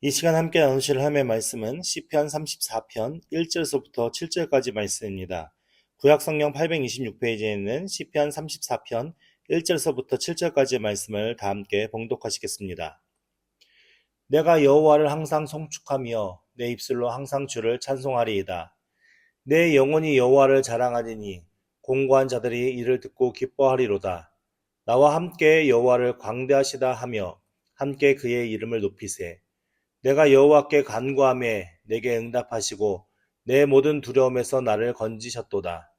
이 시간 함께 나누실 하나님의 말씀은 시편 34편 1절서부터 7절까지 말씀입니다. 구약성경 826페이지에는 시편 34편 1절서부터 7절까지의 말씀을 다 함께 봉독하시겠습니다. 내가 여호와를 항상 송축하며 내 입술로 항상 주를 찬송하리이다. 내 영혼이 여호와를 자랑하리니 공고한 자들이 이를 듣고 기뻐하리로다. 나와 함께 여호와를 광대하시다 하며 함께 그의 이름을 높이세. 내가 여호와께 간구하매 내게 응답하시고 내 모든 두려움에서 나를 건지셨도다.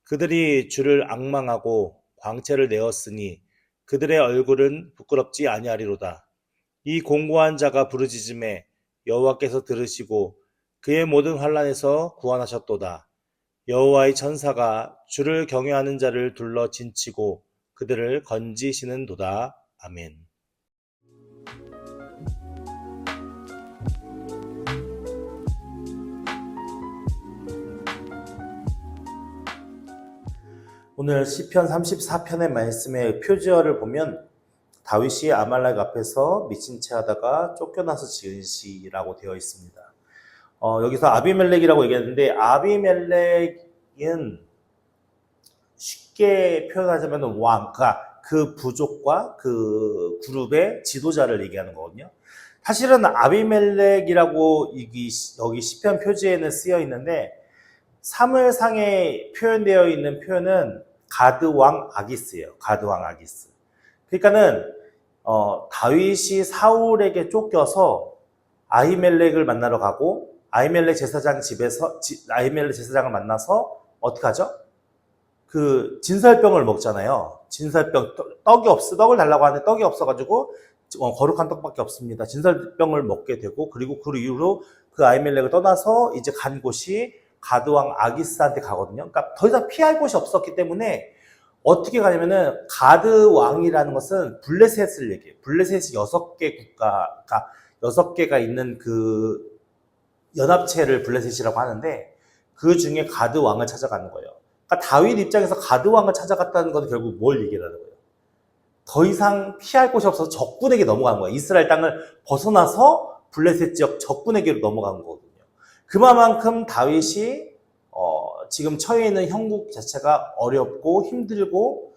그들이 주를 앙망하고 광채를 내었으니 그들의 얼굴은 부끄럽지 아니하리로다. 이 공고한 자가 부르짖음에 여호와께서 들으시고 그의 모든 환난에서 구원하셨도다. 여호와의 천사가 주를 경외하는 자를 둘러 진치고 그들을 건지시는도다. 아멘. 오늘 시편 34편의 말씀의 표지어를 보면 다윗이 아말렉 앞에서 미친 채 하다가 쫓겨나서 지은 시라고 되어 있습니다. 여기서 아비멜렉이라고 얘기했는데 아비멜렉은 쉽게 표현하자면 왕, 그러니까 그 부족과 그 그룹의 지도자를 얘기하는 거거든요. 사실은 아비멜렉이라고 여기 시편 표지에는 쓰여 있는데 사무엘상에 표현되어 있는 표현은 가드 왕 아기스예요. 가드 왕 아기스. 그러니까는 다윗이 사울에게 쫓겨서 아히멜렉을 만나러 가고 아히멜렉 제사장을 만나서 어떻게 하죠? 그 진설병을 먹잖아요. 진설병 떡을 달라고 하는데 떡이 없어가지고 거룩한 떡밖에 없습니다. 진설병을 먹게 되고 그리고 그 이후로 그 아히멜렉을 떠나서 이제 간 곳이 가드왕 아기스한테 가거든요. 그러니까 더 이상 피할 곳이 없었기 때문에 어떻게 가냐면은 가드왕이라는 것은 블레셋을 얘기해요. 블레셋이 6개 국가, 그러니까 6개가 있는 그 연합체를 블레셋이라고 하는데 그 중에 가드왕을 찾아가는 거예요. 그러니까 다윗 입장에서 가드왕을 찾아갔다는 건 결국 뭘 얘기하는 거예요? 더 이상 피할 곳이 없어서 적군에게 넘어간 거예요. 이스라엘 땅을 벗어나서 블레셋 지역 적군에게로 넘어간 거거든요. 그만큼 다윗이 지금 처해 있는 형국 자체가 어렵고 힘들고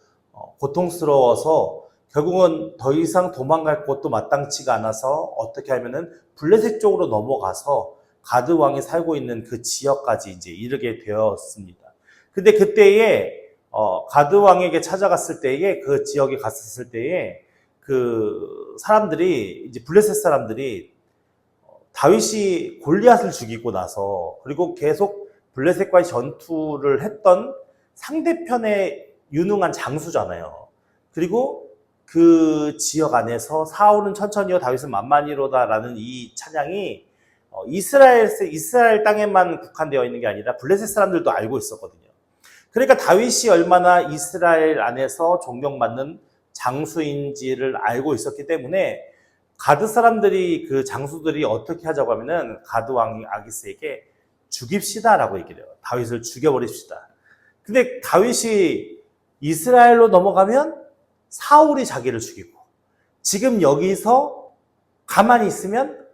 고통스러워서 결국은 더 이상 도망갈 곳도 마땅치가 않아서 어떻게 하면은 블레셋 쪽으로 넘어가서 가드 왕이 살고 있는 그 지역까지 이제 이르게 되었습니다. 근데 그때에 가드 왕에게 찾아갔을 때에 그 지역에 갔을 때에 그 사람들이 이제 블레셋 사람들이 다윗이 골리앗을 죽이고 나서 그리고 계속 블레셋과의 전투를 했던 상대편의 유능한 장수잖아요. 그리고 그 지역 안에서 사울은 천천히요 다윗은 만만히로다라는 이 찬양이 이스라엘 땅에만 국한되어 있는 게 아니라 블레셋 사람들도 알고 있었거든요. 그러니까 다윗이 얼마나 이스라엘 안에서 존경받는 장수인지를 알고 있었기 때문에 가드 사람들이 그 장수들이 어떻게 하자고 하면은 가드 왕 아기스에게 죽입시다라고 얘기를 해요. 다윗을 죽여버립시다. 근데 다윗이 이스라엘로 넘어가면 사울이 자기를 죽이고 지금 여기서 가만히 있으면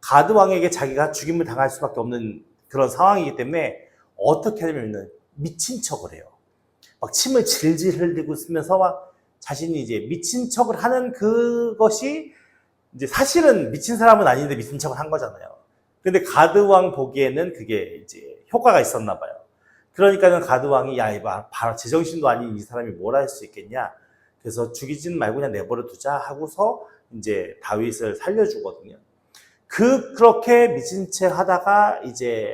가드 왕에게 자기가 죽임을 당할 수밖에 없는 그런 상황이기 때문에 어떻게 하냐면 미친 척을 해요. 막 침을 질질 흘리고 쓰면서 막 자신이 이제 미친 척을 하는 그것이 이제 사실은 미친 사람은 아닌데 미친 척을 한 거잖아요. 근데 가드왕 보기에는 그게 이제 효과가 있었나 봐요. 그러니까는 가드왕이 야, 이봐, 제정신도 아닌 이 사람이 뭘 할 수 있겠냐. 그래서 죽이진 말고 그냥 내버려 두자 하고서 이제 다윗을 살려주거든요. 그렇게 미친 채 하다가 이제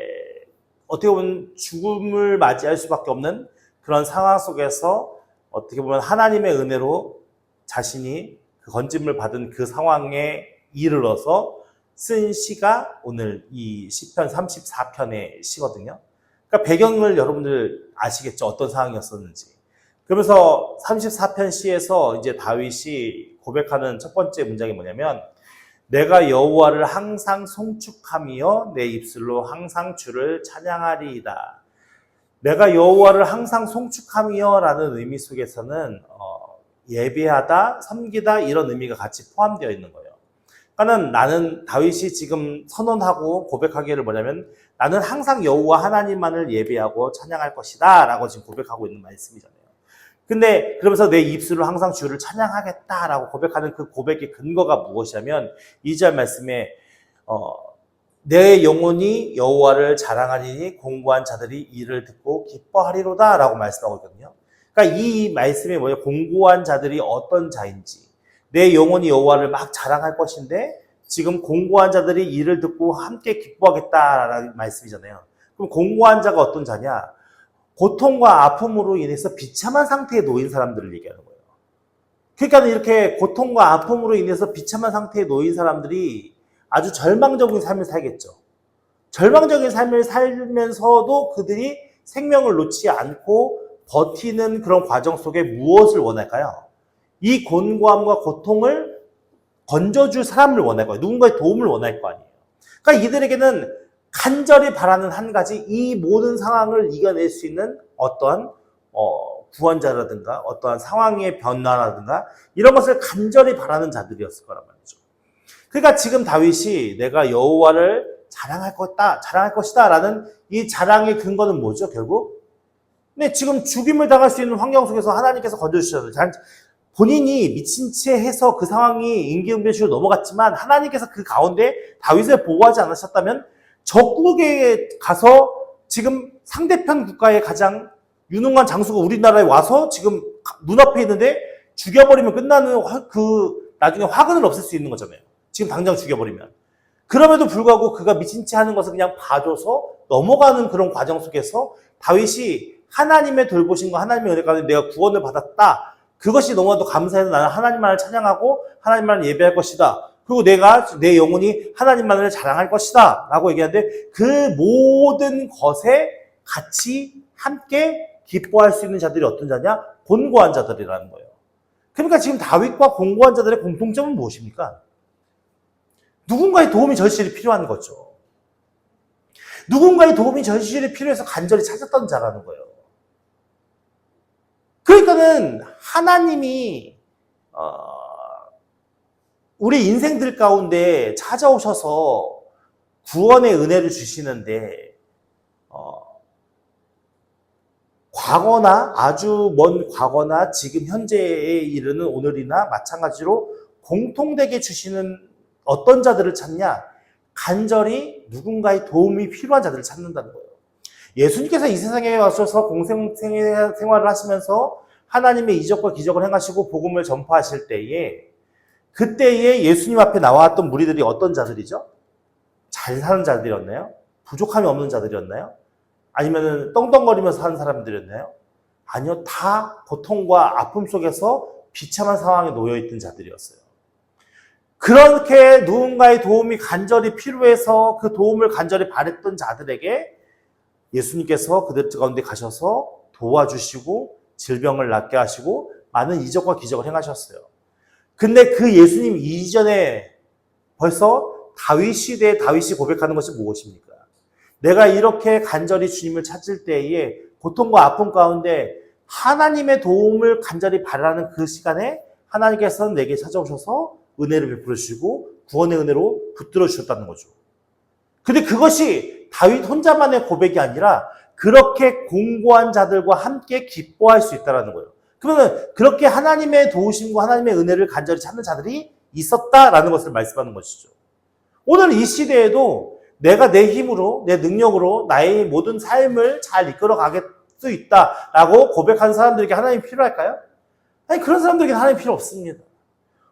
어떻게 보면 죽음을 맞이할 수밖에 없는 그런 상황 속에서 어떻게 보면 하나님의 은혜로 자신이 그 건짐을 받은 그 상황에 이르러서 쓴 시가 오늘 이 시편 34편의 시거든요. 그러니까 배경을 여러분들 아시겠죠? 어떤 상황이었었는지. 그러면서 34편 시에서 이제 다윗이 고백하는 첫 번째 문장이 뭐냐면 내가 여호와를 항상 송축하며 내 입술로 항상 주를 찬양하리이다. 내가 여호와를 항상 송축하며 라는 의미 속에서는 예배하다, 섬기다 이런 의미가 같이 포함되어 있는 거예요. 그러니까는 나는 다윗이 지금 선언하고 고백하기를 뭐냐면 나는 항상 여호와 하나님만을 예배하고 찬양할 것이다 라고 지금 고백하고 있는 말씀이잖아요. 근데 그러면서 내 입술로 항상 주를 찬양하겠다라고 고백하는 그 고백의 근거가 무엇이냐면 2절 말씀에 내 영혼이 여호와를 자랑하리니 공고한 자들이 이를 듣고 기뻐하리로다 라고 말씀하고 있거든요. 그러니까 이 말씀이 뭐예요? 공고한 자들이 어떤 자인지, 내 영혼이 여호와를 막 자랑할 것인데 지금 공고한 자들이 이를 듣고 함께 기뻐하겠다라는 말씀이잖아요. 그럼 공고한 자가 어떤 자냐? 고통과 아픔으로 인해서 비참한 상태에 놓인 사람들을 얘기하는 거예요. 그러니까 이렇게 고통과 아픔으로 인해서 비참한 상태에 놓인 사람들이 아주 절망적인 삶을 살겠죠. 절망적인 삶을 살면서도 그들이 생명을 놓지 않고 버티는 그런 과정 속에 무엇을 원할까요? 이 곤고함과 고통을 건져줄 사람을 원할 거예요. 누군가의 도움을 원할 거 아니에요. 그러니까 이들에게는 간절히 바라는 한 가지, 이 모든 상황을 이겨낼 수 있는 어떠한 구원자라든가 어떠한 상황의 변화라든가 이런 것을 간절히 바라는 자들이었을 거란 말이죠. 그러니까 지금 다윗이 내가 여호와를 자랑할 것이다 라는 이 자랑의 근거는 뭐죠, 결국? 근데 지금 죽임을 당할 수 있는 환경 속에서 하나님께서 건져주셨어요. 본인이 미친 채 해서 그 상황이 임기응변식으로 넘어갔지만 하나님께서 그 가운데 다윗을 보호하지 않으셨다면 적국에 가서 지금 상대편 국가의 가장 유능한 장수가 우리나라에 와서 지금 눈앞에 있는데 죽여버리면 끝나는 나중에 화근을 없앨 수 있는 거잖아요. 지금 당장 죽여버리면. 그럼에도 불구하고 그가 미친 채 하는 것을 그냥 봐줘서 넘어가는 그런 과정 속에서 다윗이 하나님의 돌보심과 하나님의 은혜 가운데 내가 구원을 받았다. 그것이 너무나도 감사해서 나는 하나님만을 찬양하고 하나님만을 예배할 것이다. 그리고 내 영혼이 하나님만을 자랑할 것이다. 라고 얘기하는데 그 모든 것에 같이 함께 기뻐할 수 있는 자들이 어떤 자냐? 곤고한 자들이라는 거예요. 그러니까 지금 다윗과 곤고한 자들의 공통점은 무엇입니까? 누군가의 도움이 절실히 필요한 거죠. 누군가의 도움이 절실히 필요해서 간절히 찾았던 자라는 거예요. 그러니까는 하나님이 우리 인생들 가운데 찾아오셔서 구원의 은혜를 주시는데 과거나 아주 먼 과거나 지금 현재에 이르는 오늘이나 마찬가지로 공통되게 주시는 어떤 자들을 찾냐? 간절히 누군가의 도움이 필요한 자들을 찾는다는 거예요. 예수님께서 이 세상에 와셔서 공생생활을 하시면서 하나님의 이적과 기적을 행하시고 복음을 전파하실 때에 그때에 예수님 앞에 나왔던 무리들이 어떤 자들이죠? 잘 사는 자들이었나요? 부족함이 없는 자들이었나요? 아니면 떵떵거리면서 사는 사람들이었나요? 아니요. 다 고통과 아픔 속에서 비참한 상황에 놓여있던 자들이었어요. 그렇게 누군가의 도움이 간절히 필요해서 그 도움을 간절히 바랬던 자들에게 예수님께서 그들 가운데 가셔서 도와주시고 질병을 낫게 하시고 많은 이적과 기적을 행하셨어요. 근데 그 예수님 이전에 벌써 다윗 시대에 다윗이 고백하는 것이 무엇입니까? 내가 이렇게 간절히 주님을 찾을 때에 고통과 아픔 가운데 하나님의 도움을 간절히 바라는 그 시간에 하나님께서는 내게 찾아오셔서 은혜를 베풀어 주시고 구원의 은혜로 붙들어 주셨다는 거죠. 근데 그것이 다윗 혼자만의 고백이 아니라 그렇게 공고한 자들과 함께 기뻐할 수 있다는 거예요. 그러면 그렇게 하나님의 도우심과 하나님의 은혜를 간절히 찾는 자들이 있었다라는 것을 말씀하는 것이죠. 오늘 이 시대에도 내가 내 힘으로, 내 능력으로 나의 모든 삶을 잘 이끌어가게 수 있다라고 고백하는 사람들에게 하나님이 필요할까요? 아니, 그런 사람들에게 하나님이 필요 없습니다.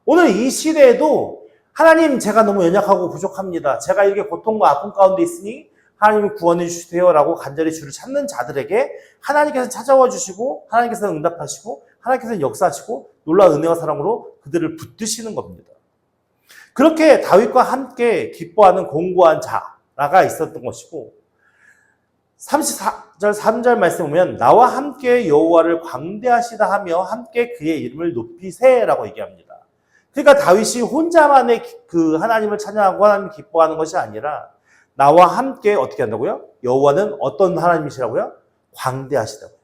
오늘 이 시대에도 하나님, 제가 너무 연약하고 부족합니다. 제가 이렇게 고통과 아픔 가운데 있으니 하나님을 구원해 주세요라고 간절히 주를 찾는 자들에게 하나님께서 찾아와 주시고 하나님께서 응답하시고 하나님께서 역사하시고 놀라운 은혜와 사랑으로 그들을 붙드시는 겁니다. 그렇게 다윗과 함께 기뻐하는 공고한 자라가 있었던 것이고 34절 3절 말씀 보면 나와 함께 여호와를 광대하시다 하며 함께 그의 이름을 높이세라고 얘기합니다. 그러니까 다윗이 혼자만의 그 하나님을 찬양하고 하나님을 기뻐하는 것이 아니라 나와 함께 어떻게 한다고요? 여호와는 어떤 하나님이시라고요? 광대하시다고요.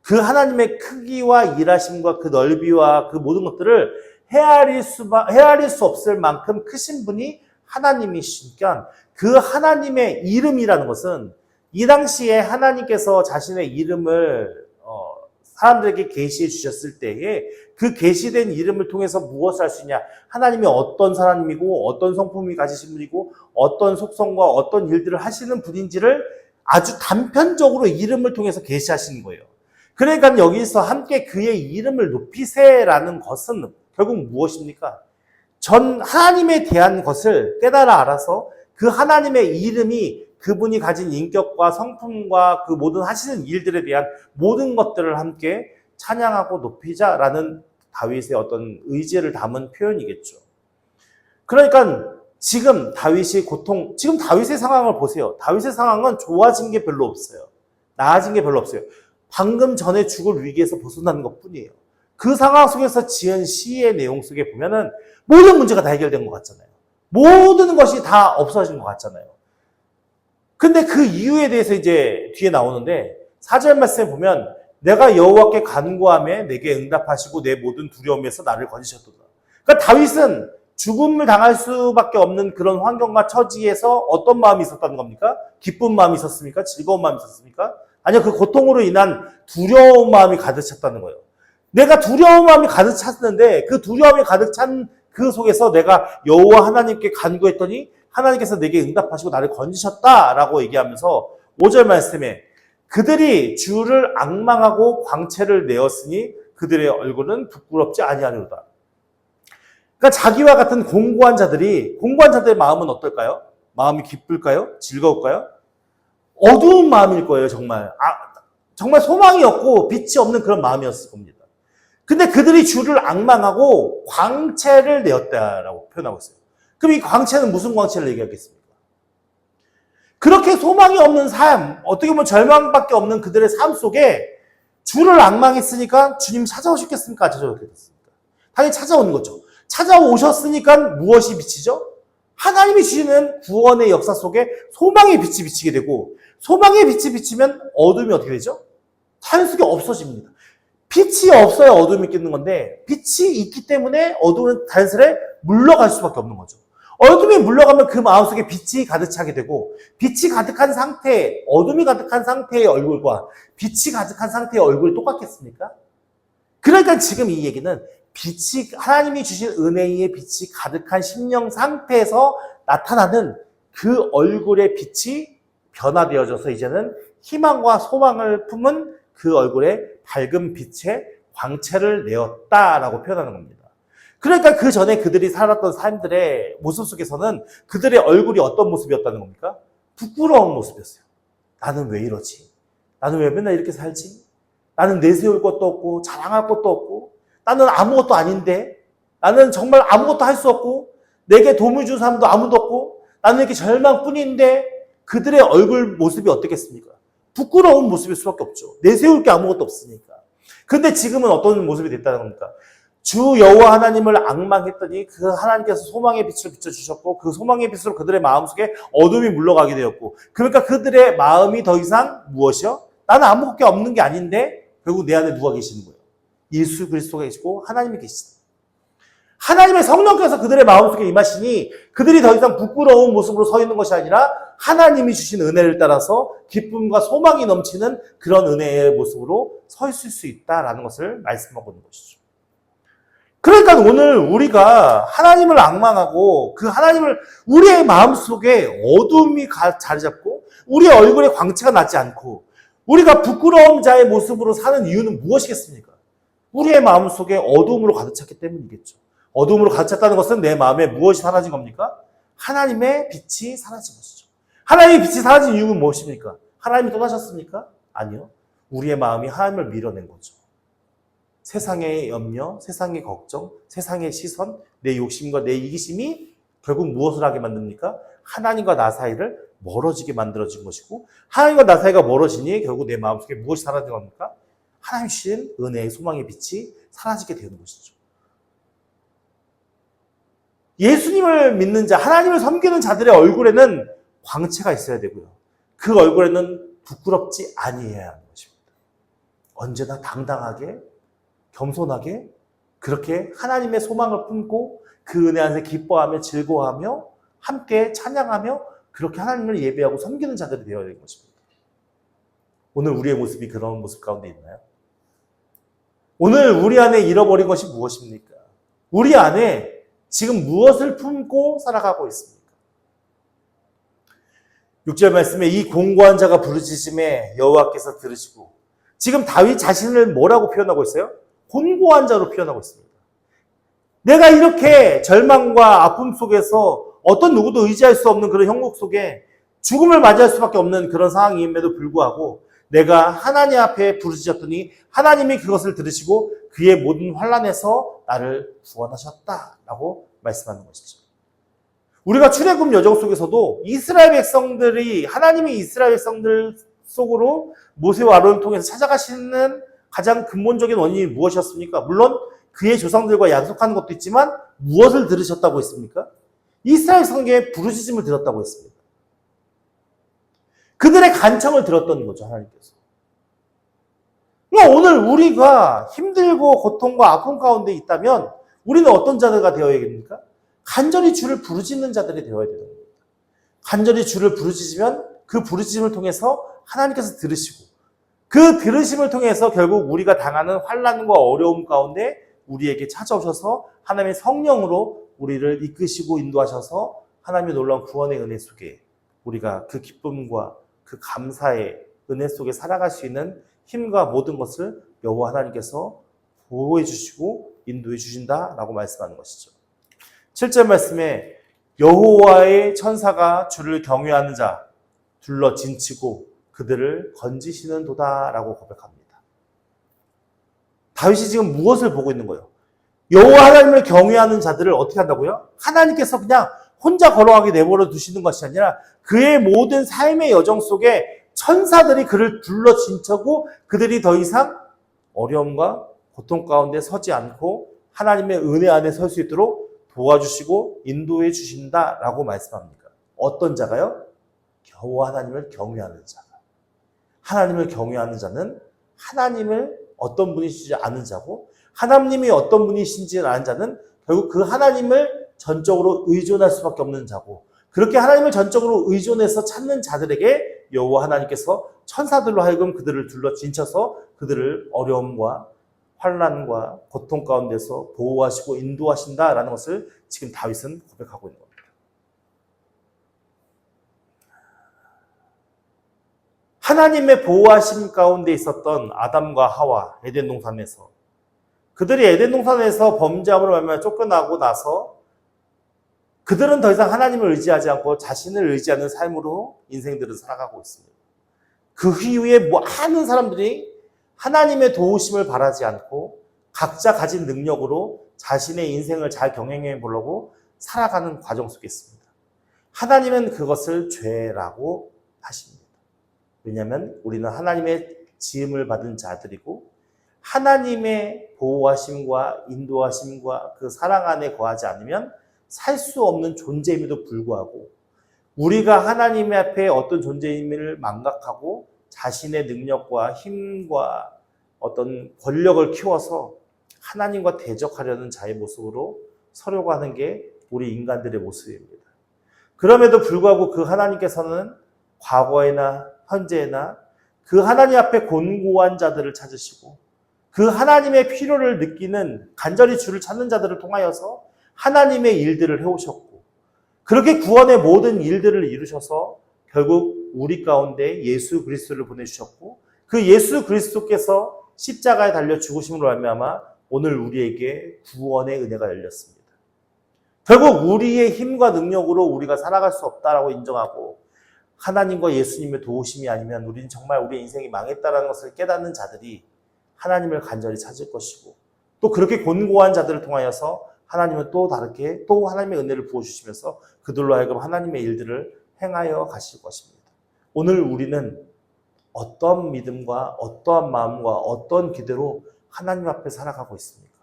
그 하나님의 크기와 일하심과 그 넓이와 그 모든 것들을 헤아릴 수 없을 만큼 크신 분이 하나님이시니까 그 하나님의 이름이라는 것은 이 당시에 하나님께서 자신의 이름을 사람들에게 계시해 주셨을 때에 그 계시된 이름을 통해서 무엇을 할 수 있냐? 하나님이 어떤 하나님이고 어떤 성품이 가지신 분이고 어떤 속성과 어떤 일들을 하시는 분인지를 아주 단편적으로 이름을 통해서 계시하시는 거예요. 그러니까 여기서 함께 그의 이름을 높이세라는 것은 결국 무엇입니까? 전 하나님에 대한 것을 깨달아 알아서 그 하나님의 이름이 그분이 가진 인격과 성품과 그 모든 하시는 일들에 대한 모든 것들을 함께 찬양하고 높이자라는 다윗의 어떤 의지를 담은 표현이겠죠. 그러니까 지금 지금 다윗의 상황을 보세요. 다윗의 상황은 좋아진 게 별로 없어요. 나아진 게 별로 없어요. 방금 전에 죽을 위기에서 벗어나는 것 뿐이에요. 그 상황 속에서 지은 시의 내용 속에 보면은 모든 문제가 다 해결된 것 같잖아요. 모든 것이 다 없어진 것 같잖아요. 근데 그 이유에 대해서 이제 뒤에 나오는데 4절 말씀에 보면 내가 여호와께 간구하며 내게 응답하시고 내 모든 두려움에서 나를 건지셨도다. 그러니까 다윗은 죽음을 당할 수밖에 없는 그런 환경과 처지에서 어떤 마음이 있었다는 겁니까? 기쁜 마음이 있었습니까? 즐거운 마음이 있었습니까? 아니요, 그 고통으로 인한 두려운 마음이 가득 찼다는 거예요. 내가 두려운 마음이 가득 찼는데 그 두려움이 가득 찬 그 속에서 내가 여호와 하나님께 간구했더니 하나님께서 내게 응답하시고 나를 건지셨다라고 얘기하면서 5절 말씀에 그들이 주를 앙망하고 광채를 내었으니 그들의 얼굴은 부끄럽지 아니하리로다. 그러니까 자기와 같은 공고한 자들의 마음은 어떨까요? 마음이 기쁠까요? 즐거울까요? 어두운 마음일 거예요, 정말. 정말 소망이 없고 빛이 없는 그런 마음이었을 겁니다. 근데 그들이 주를 앙망하고 광채를 내었다라고 표현하고 있어요. 그럼 이 광채는 무슨 광채를 얘기하겠습니까? 그렇게 소망이 없는 삶, 어떻게 보면 절망밖에 없는 그들의 삶 속에 주를 앙망했으니까 주님 찾아오셨겠습니까? 찾아오셨겠습니까? 당연히 찾아오는 거죠. 찾아오셨으니까 무엇이 비치죠? 하나님이 주시는 구원의 역사 속에 소망의 빛이 비치게 되고 소망의 빛이 비치면 어둠이 어떻게 되죠? 삶 속에 없어집니다. 빛이 없어야 어둠이 끼는 건데 빛이 있기 때문에 어둠은 자연스레 물러갈 수밖에 없는 거죠. 어둠이 물러가면 그 마음속에 빛이 가득 차게 되고 빛이 가득한 상태, 어둠이 가득한 상태의 얼굴과 빛이 가득한 상태의 얼굴이 똑같겠습니까? 그러니까 지금 이 얘기는 하나님이 주신 은혜의 빛이 가득한 심령 상태에서 나타나는 그 얼굴의 빛이 변화되어져서 이제는 희망과 소망을 품은 그 얼굴에 밝은 빛의 광채를 내었다라고 표현하는 겁니다. 그러니까 그 전에 그들이 살았던 삶들의 모습 속에서는 그들의 얼굴이 어떤 모습이었다는 겁니까? 부끄러운 모습이었어요. 나는 왜 이러지? 나는 왜 맨날 이렇게 살지? 나는 내세울 것도 없고 자랑할 것도 없고 나는 아무것도 아닌데 나는 정말 아무것도 할 수 없고 내게 도움을 준 사람도 아무도 없고 나는 이렇게 절망뿐인데 그들의 얼굴 모습이 어떻겠습니까? 부끄러운 모습일 수밖에 없죠. 내세울 게 아무것도 없으니까. 근데 지금은 어떤 모습이 됐다는 겁니까? 주 여호와 하나님을 앙망했더니 그 하나님께서 소망의 빛을 비춰주셨고 그 소망의 빛으로 그들의 마음속에 어둠이 물러가게 되었고 그러니까 그들의 마음이 더 이상 무엇이요? 나는 아무것도 없는 게 아닌데 결국 내 안에 누가 계시는 거예요? 예수 그리스도가 계시고 하나님이 계시다. 하나님의 성령께서 그들의 마음속에 임하시니 그들이 더 이상 부끄러운 모습으로 서 있는 것이 아니라 하나님이 주신 은혜를 따라서 기쁨과 소망이 넘치는 그런 은혜의 모습으로 서 있을 수 있다라는 것을 말씀하고 있는 것이죠. 그러니까 오늘 우리가 하나님을 앙망하고 그 하나님을 우리의 마음속에 어둠이 자리 잡고 우리의 얼굴에 광채가 나지 않고 우리가 부끄러운 자의 모습으로 사는 이유는 무엇이겠습니까? 우리의 마음속에 어둠으로 가득 찼기 때문이겠죠. 어둠으로 가득 찼다는 것은 내 마음에 무엇이 사라진 겁니까? 하나님의 빛이 사라진 것이죠. 하나님의 빛이 사라진 이유는 무엇입니까? 하나님이 떠나셨습니까? 아니요. 우리의 마음이 하나님을 밀어낸 거죠. 세상의 염려, 세상의 걱정, 세상의 시선, 내 욕심과 내 이기심이 결국 무엇을 하게 만듭니까? 하나님과 나 사이를 멀어지게 만들어진 것이고 하나님과 나 사이가 멀어지니 결국 내 마음속에 무엇이 사라진 겁니까? 하나님 주신 은혜의 소망의 빛이 사라지게 되는 것이죠. 예수님을 믿는 자, 하나님을 섬기는 자들의 얼굴에는 광채가 있어야 되고요. 그 얼굴에는 부끄럽지 아니해야 하는 것입니다. 언제나 당당하게, 겸손하게 그렇게 하나님의 소망을 품고 그 은혜 안에서 기뻐하며 즐거워하며 함께 찬양하며 그렇게 하나님을 예배하고 섬기는 자들이 되어야 되는 것입니다. 오늘 우리의 모습이 그런 모습 가운데 있나요? 오늘 우리 안에 잃어버린 것이 무엇입니까? 우리 안에 지금 무엇을 품고 살아가고 있습니까? 6절 말씀에 이 공고한 자가 부르짖음에 여호와께서 들으시고, 지금 다윗 자신을 뭐라고 표현하고 있어요? 곤고한 자로 표현하고 있습니다. 내가 이렇게 절망과 아픔 속에서 어떤 누구도 의지할 수 없는 그런 형국 속에 죽음을 맞이할 수밖에 없는 그런 상황임에도 불구하고 내가 하나님 앞에 부르짖었더니 하나님이 그것을 들으시고 그의 모든 환난에서 나를 구원하셨다라고 말씀하는 것이죠. 우리가 출애굽 여정 속에서도 이스라엘 백성들이 하나님이 이스라엘 백성들 속으로 모세와 아론을 통해서 찾아가시는 가장 근본적인 원인이 무엇이었습니까? 물론 그의 조상들과 약속하는 것도 있지만 무엇을 들으셨다고 했습니까? 이스라엘 백성에게 부르짖음을 들었다고 했습니다. 그들의 간청을 들었던 거죠, 하나님께서. 그러니까 오늘 우리가 힘들고 고통과 아픔 가운데 있다면 우리는 어떤 자들가 되어야 됩니까? 간절히 주를 부르짖는 자들이 되어야 되는 겁니다. 간절히 주를 부르짖으면 그 부르짖음을 통해서 하나님께서 들으시고 그 들으심을 통해서 결국 우리가 당하는 환난과 어려움 가운데 우리에게 찾아오셔서 하나님의 성령으로 우리를 이끄시고 인도하셔서 하나님의 놀라운 구원의 은혜 속에 우리가 그 기쁨과 그 감사의 은혜 속에 살아갈 수 있는 힘과 모든 것을 여호와 하나님께서 보호해 주시고 인도해 주신다라고 말씀하는 것이죠. 7절 말씀에 여호와의 천사가 주를 경외하는 자 둘러 진치고 그들을 건지시는 도다라고 고백합니다. 다윗이 지금 무엇을 보고 있는 거예요? 여호와 하나님을 경외하는 자들을 어떻게 한다고요? 하나님께서 그냥 혼자 걸어가게 내버려 두시는 것이 아니라 그의 모든 삶의 여정 속에 천사들이 그를 둘러 진쳐고 그들이 더 이상 어려움과 고통 가운데 서지 않고 하나님의 은혜 안에 설 수 있도록 도와주시고 인도해 주신다라고 말씀합니다. 어떤 자가요? 여호와 하나님을 경외하는 자가. 하나님을 경외하는 자는 하나님을 어떤 분이시지 아는 자고 하나님이 어떤 분이신지 아는 자는 결국 그 하나님을 전적으로 의존할 수밖에 없는 자고 그렇게 하나님을 전적으로 의존해서 찾는 자들에게 여호와 하나님께서 천사들로 하여금 그들을 둘러 진쳐서 그들을 어려움과 환난과 고통 가운데서 보호하시고 인도하신다라는 것을 지금 다윗은 고백하고 있는 겁니다. 하나님의 보호하심 가운데 있었던 아담과 하와 에덴 동산에서 그들이 에덴 동산에서 범죄함으로 말미암아 쫓겨나고 나서 그들은 더 이상 하나님을 의지하지 않고 자신을 의지하는 삶으로 인생들을 살아가고 있습니다. 그 이후에 많은 사람들이 하나님의 도우심을 바라지 않고 각자 가진 능력으로 자신의 인생을 잘 경영해 보려고 살아가는 과정 속에 있습니다. 하나님은 그것을 죄라고 하십니다. 왜냐하면 우리는 하나님의 지음을 받은 자들이고 하나님의 보호하심과 인도하심과 그 사랑 안에 거하지 않으면 살 수 없는 존재임에도 불구하고 우리가 하나님 앞에 어떤 존재임을 망각하고 자신의 능력과 힘과 어떤 권력을 키워서 하나님과 대적하려는 자의 모습으로 서려고 하는 게 우리 인간들의 모습입니다. 그럼에도 불구하고 그 하나님께서는 과거에나 현재나 그 하나님 앞에 곤고한 자들을 찾으시고 그 하나님의 필요를 느끼는 간절히 주를 찾는 자들을 통하여서 하나님의 일들을 해오셨고 그렇게 구원의 모든 일들을 이루셔서 결국 우리 가운데 예수 그리스도를 보내주셨고 그 예수 그리스도께서 십자가에 달려 죽으심으로 말미암아 오늘 우리에게 구원의 은혜가 열렸습니다. 결국 우리의 힘과 능력으로 우리가 살아갈 수 없다라고 인정하고 하나님과 예수님의 도우심이 아니면 우리는 정말 우리의 인생이 망했다라는 것을 깨닫는 자들이 하나님을 간절히 찾을 것이고 또 그렇게 곤고한 자들을 통하여서 하나님은 또 다르게 또 하나님의 은혜를 부어주시면서 그들로 하여금 하나님의 일들을 행하여 가실 것입니다. 오늘 우리는 어떤 믿음과 어떠한 마음과 어떤 기대로 하나님 앞에 살아가고 있습니까?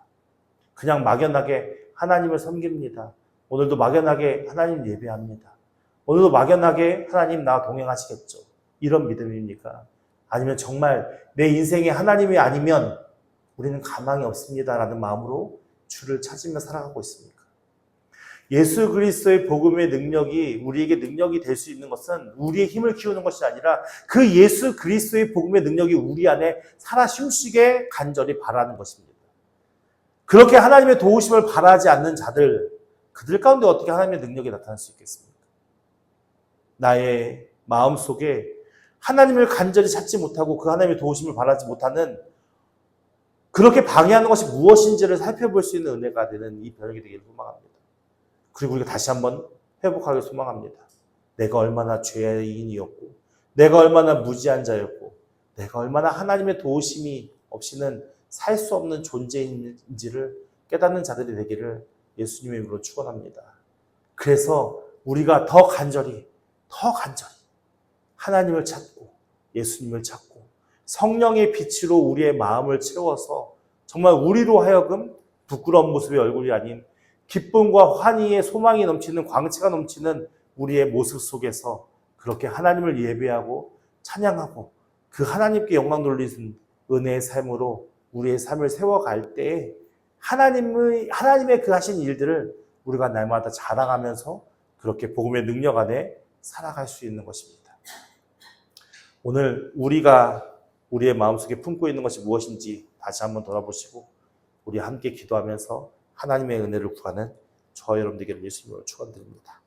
그냥 막연하게 하나님을 섬깁니다. 오늘도 막연하게 하나님 예배합니다. 오늘도 막연하게 하나님 나와 동행하시겠죠. 이런 믿음입니까? 아니면 정말 내 인생에 하나님이 아니면 우리는 가망이 없습니다라는 마음으로 주를 찾으며 살아가고 있습니까? 예수 그리스도의 복음의 능력이 우리에게 능력이 될 수 있는 것은 우리의 힘을 키우는 것이 아니라 그 예수 그리스도의 복음의 능력이 우리 안에 살아 숨쉬게 간절히 바라는 것입니다. 그렇게 하나님의 도우심을 바라지 않는 자들, 그들 가운데 어떻게 하나님의 능력이 나타날 수 있겠습니까? 나의 마음속에 하나님을 간절히 찾지 못하고 그 하나님의 도우심을 바라지 못하는, 그렇게 방해하는 것이 무엇인지를 살펴볼 수 있는 은혜가 되는 이 저녁이 되기를 소망합니다. 그리고 우리가 다시 한번 회복하길 소망합니다. 내가 얼마나 죄인이었고, 내가 얼마나 무지한 자였고, 내가 얼마나 하나님의 도우심이 없이는 살 수 없는 존재인지를 깨닫는 자들이 되기를 예수님의 이름으로 축원합니다. 그래서 우리가 더 간절히 하나님을 찾고 예수님을 찾고 성령의 빛으로 우리의 마음을 채워서 정말 우리로 하여금 부끄러운 모습의 얼굴이 아닌 기쁨과 환희의 소망이 넘치는, 광채가 넘치는 우리의 모습 속에서 그렇게 하나님을 예배하고 찬양하고 그 하나님께 영광 돌리는 은혜의 삶으로 우리의 삶을 세워갈 때에 하나님의 그 하신 일들을 우리가 날마다 자랑하면서 그렇게 복음의 능력 안에 살아갈 수 있는 것입니다. 오늘 우리가 우리의 마음속에 품고 있는 것이 무엇인지 다시 한번 돌아보시고 우리 함께 기도하면서 하나님의 은혜를 구하는 저와 여러분 되기를 예수님으로 축원드립니다.